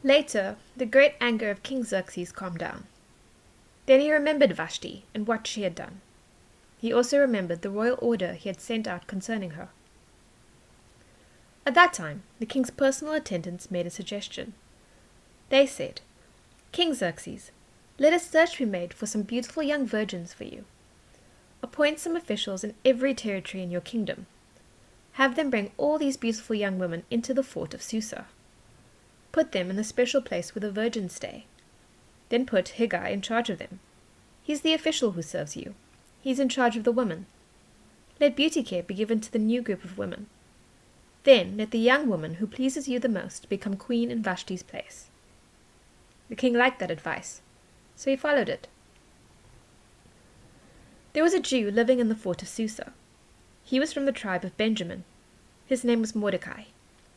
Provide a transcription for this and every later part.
Later, the great anger of King Xerxes calmed down. Then he remembered Vashti and what she had done. He also remembered the royal order he had sent out concerning her. At that time, the king's personal attendants made a suggestion. They said, "King Xerxes, let a search be made for some beautiful young virgins for you. Appoint some officials in every territory in your kingdom. Have them bring all these beautiful young women into the fort of Susa. Put them in the special place where the virgins stay. Then put Haggai in charge of them. He's the official who serves you. He's in charge of the women. Let beauty care be given to the new group of women. Then let the young woman who pleases you the most become queen in Vashti's place." The king liked that advice, so he followed it. There was a Jew living in the fort of Susa. He was from the tribe of Benjamin. His name was Mordecai.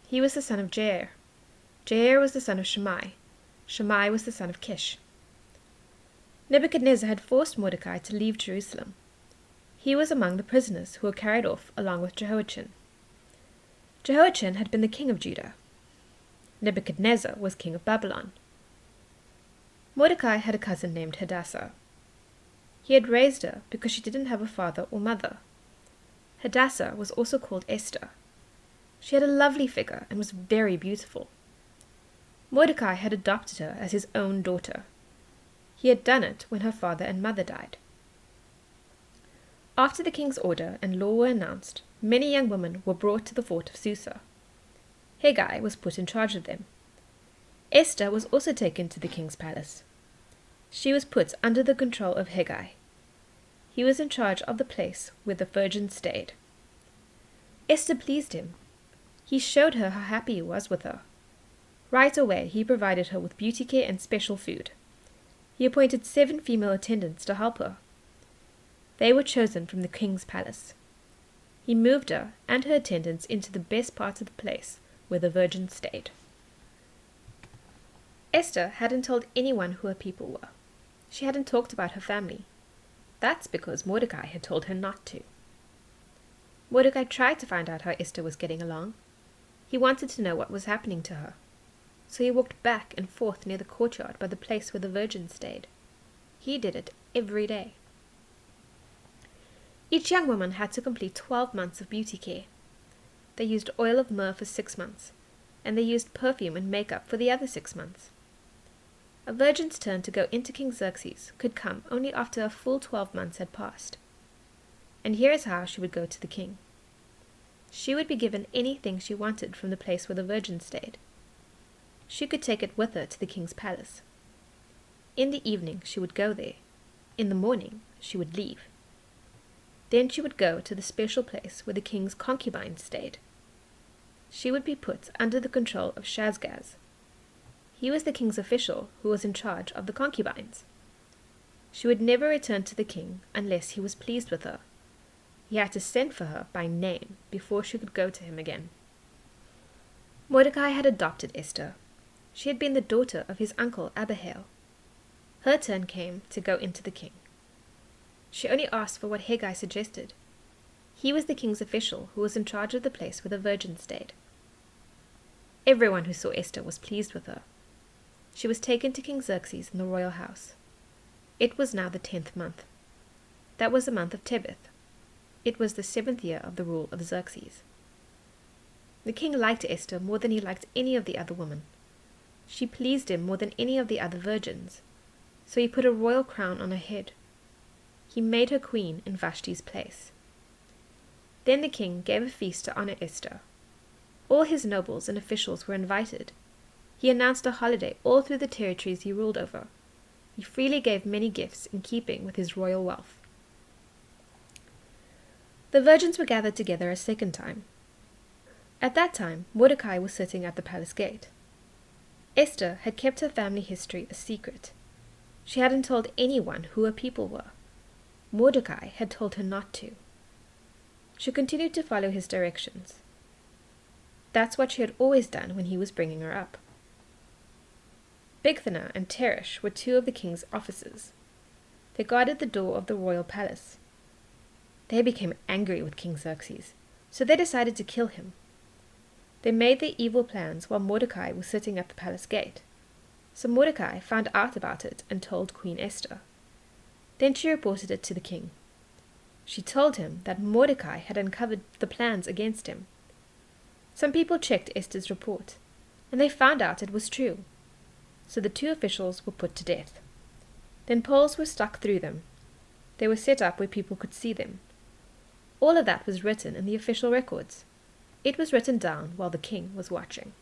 He was the son of Jair. Jair was the son of Shammai. Shammai was the son of Kish. Nebuchadnezzar had forced Mordecai to leave Jerusalem. He was among the prisoners who were carried off along with Jehoiachin. Jehoiachin had been the king of Judah. Nebuchadnezzar was king of Babylon. Mordecai had a cousin named Hadassah. He had raised her because she didn't have a father or mother. Hadassah was also called Esther. She had a lovely figure and was very beautiful. Mordecai had adopted her as his own daughter. He had done it when her father and mother died. After the king's order and law were announced, many young women were brought to the fort of Susa. Haggai was put in charge of them. Esther was also taken to the king's palace. She was put under the control of Haggai. He was in charge of the place where the virgins stayed. Esther pleased him. He showed her how happy he was with her. Right away he provided her with beauty care and special food. He appointed 7 female attendants to help her. They were chosen from the king's palace. He moved her and her attendants into the best part of the place where the virgins stayed. Esther hadn't told anyone who her people were. She hadn't talked about her family. That's because Mordecai had told her not to. Mordecai tried to find out how Esther was getting along. He wanted to know what was happening to her. So he walked back and forth near the courtyard by the place where the virgins stayed. He did it every day. Each young woman had to complete 12 months of beauty care. They used oil of myrrh for 6 months, and they used perfume and makeup for the other 6 months. A virgin's turn to go into King Xerxes could come only after a full 12 months had passed. And here is how she would go to the king. She would be given anything she wanted from the place where the virgins stayed. She could take it with her to the king's palace. In the evening she would go there. In the morning she would leave. Then she would go to the special place where the king's concubines stayed. She would be put under the control of Shazgaz. He was the king's official who was in charge of the concubines. She would never return to the king unless he was pleased with her. He had to send for her by name before she could go to him again. Mordecai had adopted Esther. She had been the daughter of his uncle Abihail. Her turn came to go into the king. She only asked for what Haggai suggested. He was the king's official who was in charge of the place where the virgins stayed. Everyone who saw Esther was pleased with her. She was taken to King Xerxes in the royal house. It was now the 10th month. That was the month of Tebeth. It was the 7th year of the rule of Xerxes. The king liked Esther more than he liked any of the other women. She pleased him more than any of the other virgins, so he put a royal crown on her head. He made her queen in Vashti's place. Then the king gave a feast to honor Esther. All his nobles and officials were invited. He announced a holiday all through the territories he ruled over. He freely gave many gifts in keeping with his royal wealth. The virgins were gathered together a second time. At that time, Mordecai was sitting at the palace gate. Esther had kept her family history a secret. She hadn't told anyone who her people were. Mordecai had told her not to. She continued to follow his directions. That's what she had always done when he was bringing her up. Bigthana and Teresh were 2 of the king's officers. They guarded the door of the royal palace. They became angry with King Xerxes, so they decided to kill him. They made their evil plans while Mordecai was sitting at the palace gate, So Mordecai found out about it and told Queen Esther. Then she reported it to the king. She told him that Mordecai had uncovered the plans against him. Some people checked Esther's report, and they found out it was true. So the two officials were put to death. Then poles were stuck through them. They were set up where people could see them. All of that was written in the official records. It was written down while the king was watching.